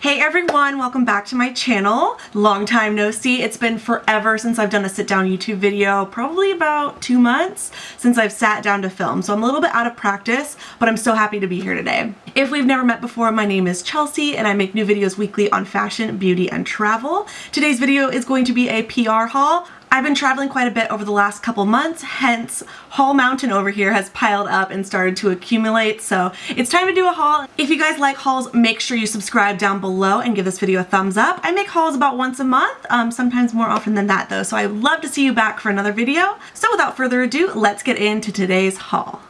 Hey everyone, welcome back to my channel. Long time no see. It's been forever since I've done a sit down YouTube video, probably about 2 months since I've sat down to film. So I'm a little bit out of practice, but I'm so happy to be here today. If we've never met before, my name is Chelsea and I make new videos weekly on fashion, beauty, and travel. Today's video is going to be a PR haul. I've been traveling quite a bit over the last couple months, hence Haul Mountain over here has piled up and started to accumulate, so it's time to do a haul. If you guys like hauls, make sure you subscribe down below and give this video a thumbs up. I make hauls about once a month, sometimes more often than that though, so I'd love to see you back for another video. So without further ado, let's get into today's haul.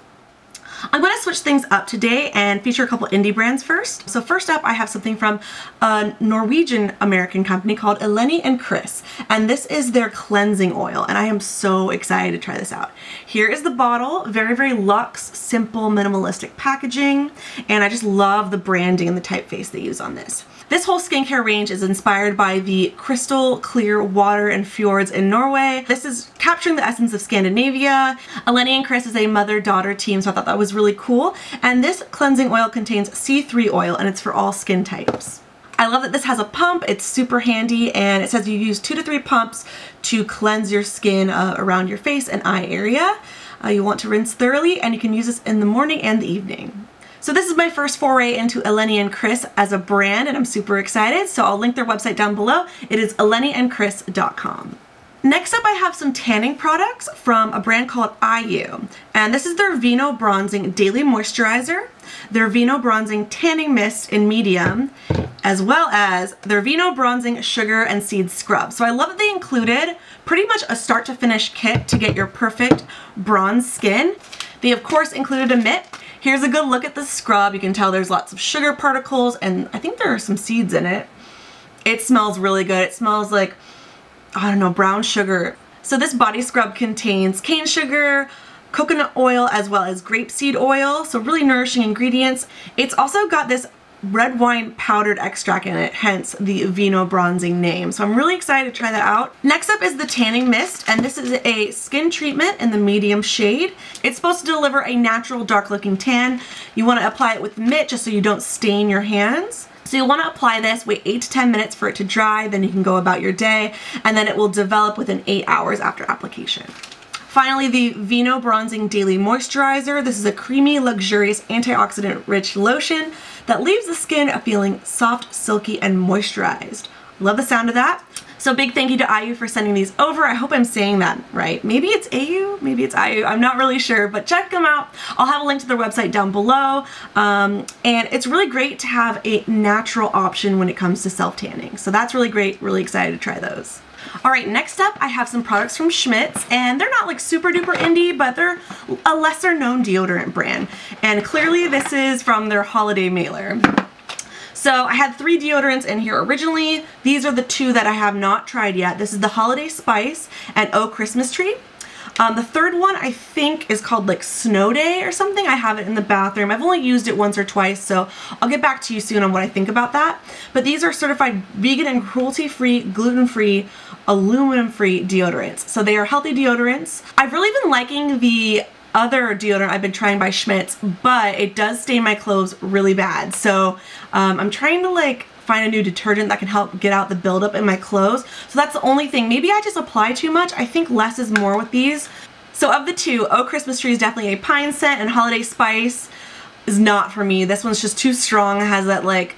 I'm going to switch things up today and feature a couple indie brands first. So first up, I have something from a Norwegian American company called Eleni and Chris, and this is their cleansing oil, and I am so excited to try this out. Here is the bottle, very, very luxe, simple, minimalistic packaging, and I just love the branding and the typeface they use on this. This whole skincare range is inspired by the crystal clear water and fjords in Norway. This is capturing the essence of Scandinavia. Eleni and Chris is a mother-daughter team, so I thought that was really cool. And this cleansing oil contains C3 oil, and it's for all skin types. I love that this has a pump. It's super handy, and it says you use 2 to 3 pumps to cleanse your skin around your face and eye area. You want to rinse thoroughly, and you can use this in the morning and the evening. So this is my first foray into Eleni and Chris as a brand, and I'm super excited, so I'll link their website down below. It is eleniandchris.com. Next up, I have some tanning products from a brand called IU, and this is their Vino Bronzing Daily Moisturizer, their Vino Bronzing Tanning Mist in medium, as well as their Vino Bronzing Sugar and Seed Scrub. So I love that they included pretty much a start to finish kit to get your perfect bronze skin. They of course included a mitt. Here's a good look at the scrub. You can tell there's lots of sugar particles, and I think there are some seeds in it. It smells really good. It smells like, I don't know, brown sugar. So this body scrub contains cane sugar, coconut oil, as well as grapeseed oil. So really nourishing ingredients. It's also got this red wine powdered extract in it, hence the Vino Bronzing name. So I'm really excited to try that out. Next up is the tanning mist, and this is a skin treatment in the medium shade. It's supposed to deliver a natural dark looking tan. You want to apply it with mitt just so you don't stain your hands. So you'll want to apply this, wait 8 to 10 minutes for it to dry, then you can go about your day, and then it will develop within 8 hours after application. Finally, the Vino Bronzing Daily Moisturizer. This is a creamy, luxurious, antioxidant-rich lotion that leaves the skin feeling soft, silky, and moisturized. Love the sound of that. So big thank you to IU for sending these over. I hope I'm saying that right. Maybe it's AU, maybe it's IU. I'm not really sure, but check them out. I'll have a link to their website down below. And it's really great to have a natural option when it comes to self-tanning. So that's really great. Really excited to try those. Alright, next up I have some products from Schmidt's, and they're not like super duper indie, but they're a lesser known deodorant brand. And clearly this is from their holiday mailer. So I had 3 deodorants in here originally. These are the 2 that I have not tried yet. This is the Holiday Spice and Oh Christmas Tree. The third one I think is called like Snow Day or something. I have it in the bathroom. I've only used it once or twice, so I'll get back to you soon on what I think about that. But these are certified vegan and cruelty-free, gluten-free, aluminum-free deodorants. So they are healthy deodorants. I've really been liking the other deodorant I've been trying by Schmidt's, but it does stain my clothes really bad. So I'm trying to like find a new detergent that can help get out the buildup in my clothes. So that's the only thing. Maybe I just apply too much. I think less is more with these. So of the 2, Oh Christmas Tree is definitely a pine scent, and Holiday Spice is not for me. This one's just too strong. It has that like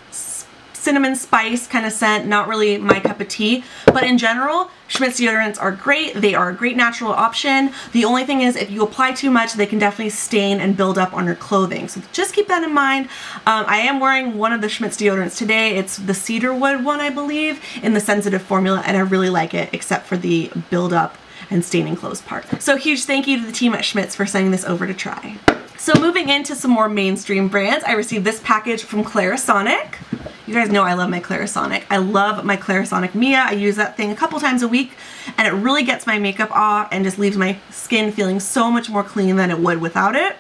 cinnamon spice kind of scent, not really my cup of tea. But in general, Schmidt's deodorants are great. They are a great natural option. The only thing is if you apply too much, they can definitely stain and build up on your clothing. So just keep that in mind. I am wearing one of the Schmidt's deodorants today. It's the cedarwood one, I believe, in the sensitive formula, and I really like it, except for the build up and staining clothes part. So huge thank you to the team at Schmidt's for sending this over to try. So moving into some more mainstream brands, I received this package from Clarisonic. You guys know I love my Clarisonic. I love my Clarisonic Mia. I use that thing a couple times a week, and it really gets my makeup off and just leaves my skin feeling so much more clean than it would without it.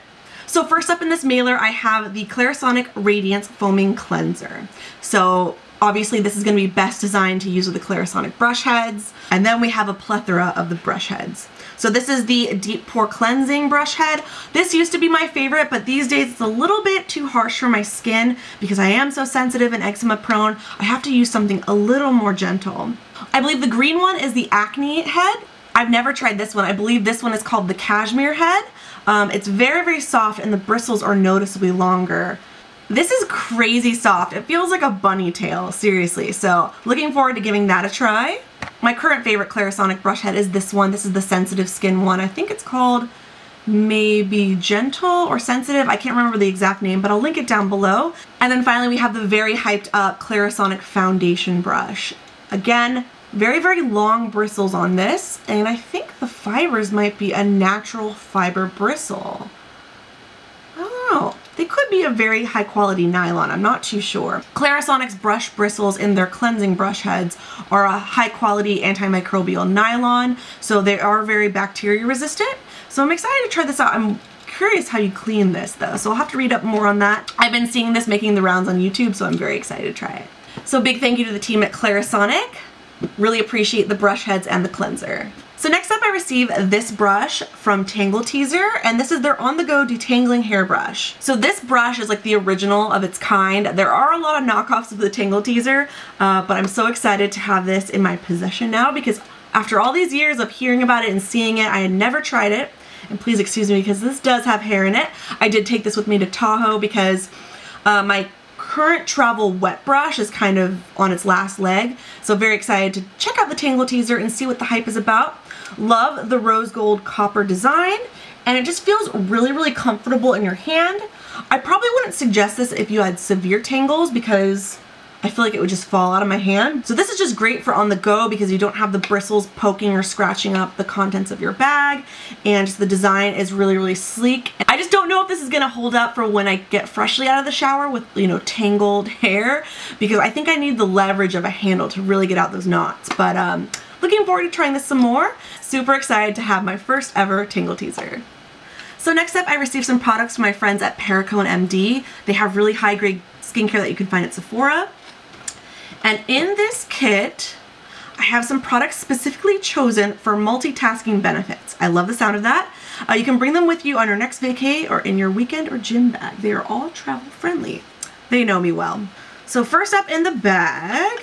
So first up in this mailer, I have the Clarisonic Radiance Foaming Cleanser. So obviously this is going to be best designed to use with the Clarisonic brush heads, and then we have a plethora of the brush heads. So this is the Deep Pore Cleansing Brush Head. This used to be my favorite, but these days it's a little bit too harsh for my skin because I am so sensitive and eczema prone. I have to use something a little more gentle. I believe the green one is the Acne Head. I've never tried this one. I believe this one is called the Cashmere Head. It's very, very soft and the bristles are noticeably longer. This is crazy soft. It feels like a bunny tail, seriously. So looking forward to giving that a try. My current favorite Clarisonic brush head is this one. This is the sensitive skin one. I think it's called maybe Gentle or Sensitive. I can't remember the exact name, but I'll link it down below. And then finally we have the very hyped up Clarisonic foundation brush. Again, very, very long bristles on this, and I think the fibers might be a natural fiber bristle. I don't know. They could be a very high quality nylon, I'm not too sure. Clarisonic's brush bristles in their cleansing brush heads are a high quality antimicrobial nylon, so they are very bacteria resistant. So I'm excited to try this out. I'm curious how you clean this though, so I'll have to read up more on that. I've been seeing this making the rounds on YouTube, so I'm very excited to try it. So big thank you to the team at Clarisonic. Really appreciate the brush heads and the cleanser. So next up I received this brush from Tangle Teezer, and this is their on-the-go detangling hairbrush. So this brush is like the original of its kind. There are a lot of knockoffs of the Tangle Teezer, but I'm so excited to have this in my possession now because after all these years of hearing about it and seeing it, I had never tried it. And please excuse me because this does have hair in it. I did take this with me to Tahoe because my current travel wet brush is kind of on its last leg, so very excited to check out the Tangle Teezer and see what the hype is about. Love the rose gold copper design, and it just feels really, really comfortable in your hand. I probably wouldn't suggest this if you had severe tangles because I feel like it would just fall out of my hand. So this is just great for on the go because you don't have the bristles poking or scratching up the contents of your bag, and just the design is really, really sleek. I just don't know if this is gonna hold up for when I get freshly out of the shower with, you know, tangled hair, because I think I need the leverage of a handle to really get out those knots. But looking forward to trying this some more. Super excited to have my first ever Tangle Teezer. So next up I received some products from my friends at Perricone MD. They have really high grade skincare that you can find at Sephora. And in this kit, I have some products specifically chosen for multitasking benefits. I love the sound of that. You can bring them with you on your next vacay or in your weekend or gym bag. They are all travel friendly. They know me well. So first up in the bag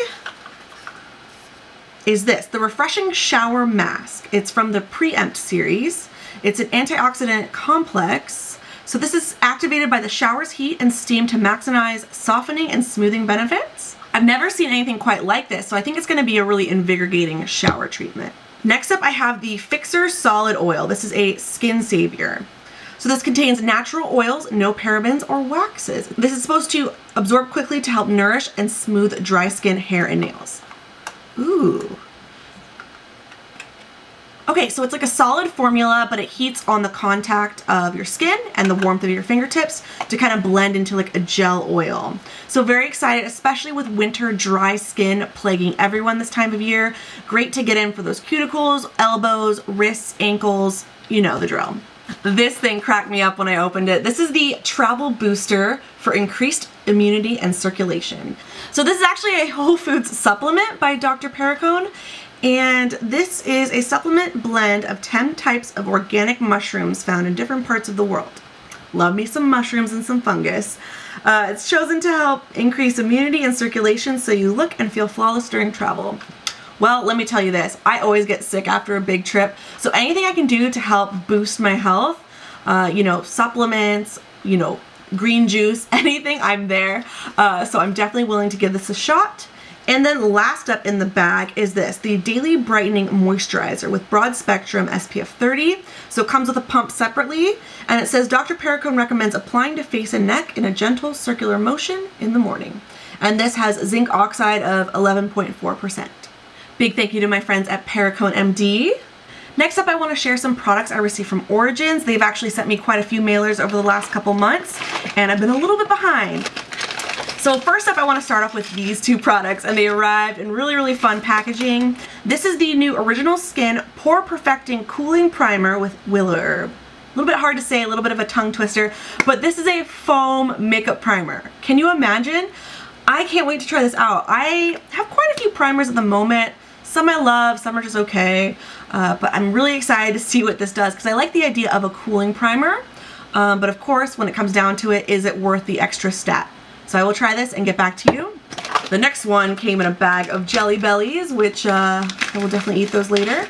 is this, the Refreshing Shower Mask. It's from the Preempt series. It's an antioxidant complex. So this is activated by the shower's heat and steam to maximize softening and smoothing benefits. I've never seen anything quite like this, so I think it's going to be a really invigorating shower treatment. Next up I have the Fixer Solid Oil. This is a skin savior. So this contains natural oils, no parabens or waxes. This is supposed to absorb quickly to help nourish and smooth dry skin, hair, and nails. Ooh. Okay, so it's like a solid formula, but it heats on the contact of your skin and the warmth of your fingertips to kind of blend into like a gel oil. So very excited, especially with winter dry skin plaguing everyone this time of year. Great to get in for those cuticles, elbows, wrists, ankles, you know the drill. This thing cracked me up when I opened it. This is the Travel Booster for increased immunity and circulation. So this is actually a Whole Foods supplement by Dr. Perricone. And this is a supplement blend of 10 types of organic mushrooms found in different parts of the world. Love me some mushrooms and some fungus. It's chosen to help increase immunity and circulation so you look and feel flawless during travel. Well, let me tell you this, I always get sick after a big trip, so anything I can do to help boost my health, you know, supplements, you know, green juice, anything, I'm there. So I'm definitely willing to give this a shot. And then last up in the bag is this, the Daily Brightening Moisturizer with broad spectrum SPF 30. So it comes with a pump separately, and it says Dr. Perricone recommends applying to face and neck in a gentle circular motion in the morning. And this has zinc oxide of 11.4%. Big thank you to my friends at Perricone MD. Next up I want to share some products I received from Origins. They've actually sent me quite a few mailers over the last couple months, and I've been a little bit behind. So first up I want to start off with these two products, and they arrived in really, really fun packaging. This is the new Original Skin Pore Perfecting Cooling Primer with willow herb. A little bit hard to say, a little bit of a tongue twister, but this is a foam makeup primer. Can you imagine? I can't wait to try this out. I have quite a few primers at the moment, Some I love, some are just okay, but I'm really excited to see what this does because I like the idea of a cooling primer, but of course when it comes down to it, is it worth the extra step? So I will try this and get back to you. The next one came in a bag of Jelly Bellies, which I will definitely eat those later.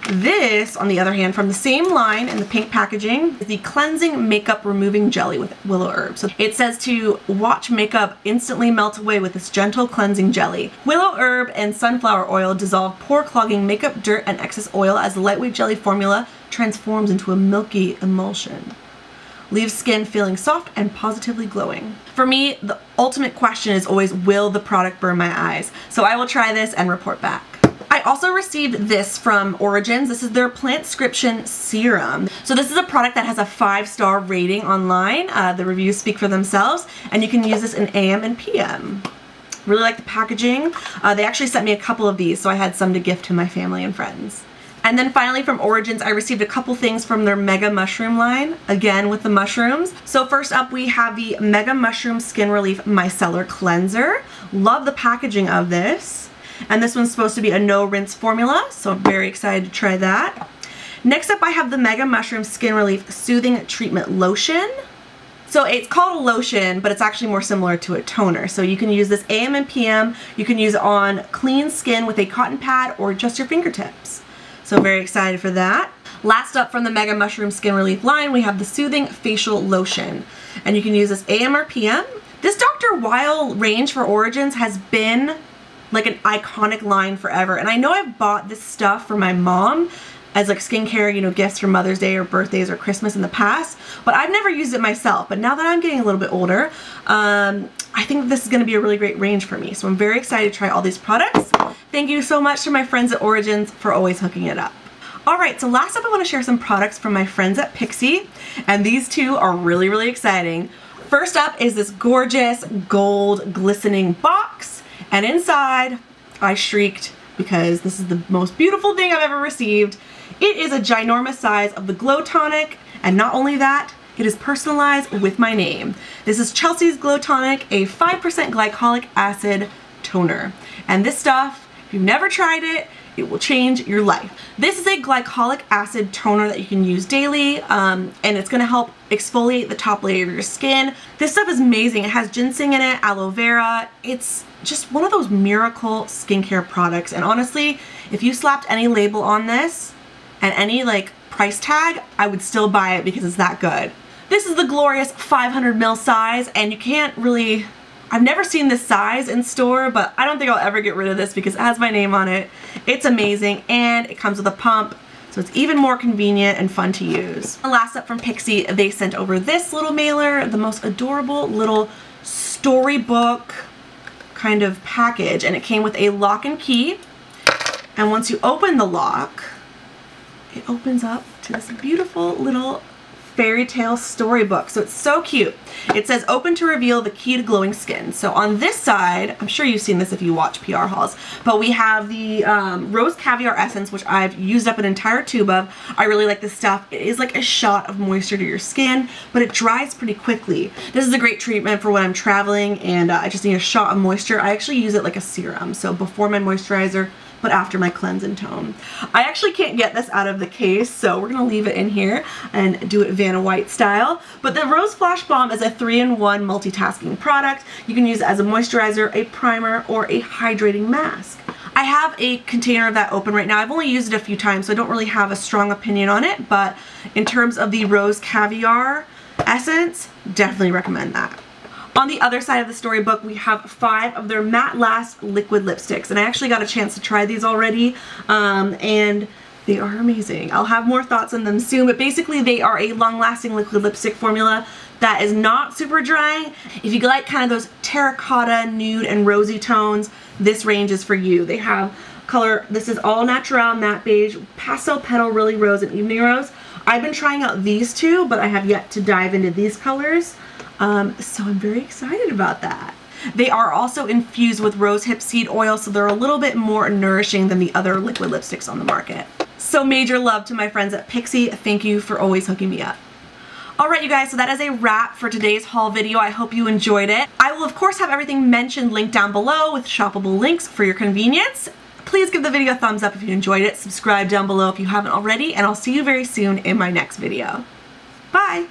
This, on the other hand, from the same line in the pink packaging, is the Cleansing Makeup Removing Jelly with willow herb. So it says to watch makeup instantly melt away with this gentle cleansing jelly. Willow herb and sunflower oil dissolve pore clogging makeup dirt and excess oil as the lightweight jelly formula transforms into a milky emulsion. Leaves skin feeling soft and positively glowing. For me, the ultimate question is always, will the product burn my eyes? So I will try this and report back. I also received this from Origins. This is their Plant Scription Serum. So this is a product that has a 5-star rating online. The reviews speak for themselves, and you can use this in AM and PM. Really like the packaging. They actually sent me a couple of these, so I had some to gift to my family and friends. And then finally from Origins, I received a couple things from their Mega Mushroom line, again with the mushrooms. So first up, we have the Mega Mushroom Skin Relief Micellar Cleanser. Love the packaging of this. And this one's supposed to be a no rinse formula, so I'm very excited to try that. Next up, I have the Mega Mushroom Skin Relief Soothing Treatment Lotion. So it's called a lotion, but it's actually more similar to a toner. So you can use this AM and PM. You can use it on clean skin with a cotton pad or just your fingertips. So very excited for that. Last up from the Mega Mushroom Skin Relief line, we have the Soothing Facial Lotion. And you can use this AM or PM. This Dr. Weil range for Origins has been like an iconic line forever. And I know I've bought this stuff for my mom as like skincare, you know, gifts for Mother's Day or birthdays or Christmas in the past, but I've never used it myself. But now that I'm getting a little bit older, I think this is going to be a really great range for me. So I'm very excited to try all these products. Thank you so much to my friends at Origins for always hooking it up. Alright, so last up I want to share some products from my friends at Pixi, and these two are really, really exciting. First up is this gorgeous gold glistening box, and inside I shrieked because this is the most beautiful thing I've ever received. It is a ginormous size of the Glow Tonic, and not only that, it is personalized with my name. This is Chelsea's Glow Tonic, a 5% glycolic acid toner. And this stuff, if you've never tried it, it will change your life. This is a glycolic acid toner that you can use daily, and it's gonna help exfoliate the top layer of your skin. This stuff is amazing. It has ginseng in it, aloe vera. It's just one of those miracle skincare products. And honestly, if you slapped any label on this and any like price tag, I would still buy it because it's that good. This is the glorious 500 ml size, and you can't really, I've never seen this size in store, but I don't think I'll ever get rid of this because it has my name on it. It's amazing, and it comes with a pump, so it's even more convenient and fun to use. And last up from Pixi, they sent over this little mailer, the most adorable little storybook kind of package, and it came with a lock and key, and once you open the lock, it opens up to this beautiful little fairy tale storybook. So it's so cute. It says open to reveal the key to glowing skin. So on this side, I'm sure you've seen this if you watch PR hauls, but we have the Rose Caviar Essence, which I've used up an entire tube of. I really like this stuff. It is like a shot of moisture to your skin, but it dries pretty quickly. This is a great treatment for when I'm traveling and I just need a shot of moisture. I actually use it like a serum. So before my moisturizer, but after my cleanse and tone. I actually can't get this out of the case, so we're gonna leave it in here and do it Vanna White style. But the Rose Flash Balm is a 3-in-1 multitasking product. You can use it as a moisturizer, a primer, or a hydrating mask. I have a container of that open right now. I've only used it a few times, so I don't really have a strong opinion on it, but in terms of the Rose Caviar Essence, definitely recommend that. On the other side of the storybook, we have 5 of their Matte Last liquid lipsticks, and I actually got a chance to try these already, and they are amazing. I'll have more thoughts on them soon, but basically they are a long-lasting liquid lipstick formula that is not super drying. If you like kind of those terracotta, nude, and rosy tones, this range is for you. They have color, this is all natural matte beige, pastel petal, really rose, and evening rose. I've been trying out these two, but I have yet to dive into these colors. So I'm very excited about that. They are also infused with rosehip seed oil, so they're a little bit more nourishing than the other liquid lipsticks on the market. So major love to my friends at Pixi. Thank you for always hooking me up. Alright you guys, so that is a wrap for today's haul video. I hope you enjoyed it. I will of course have everything mentioned linked down below with shoppable links for your convenience. Please give the video a thumbs up if you enjoyed it, subscribe down below if you haven't already, and I'll see you very soon in my next video. Bye!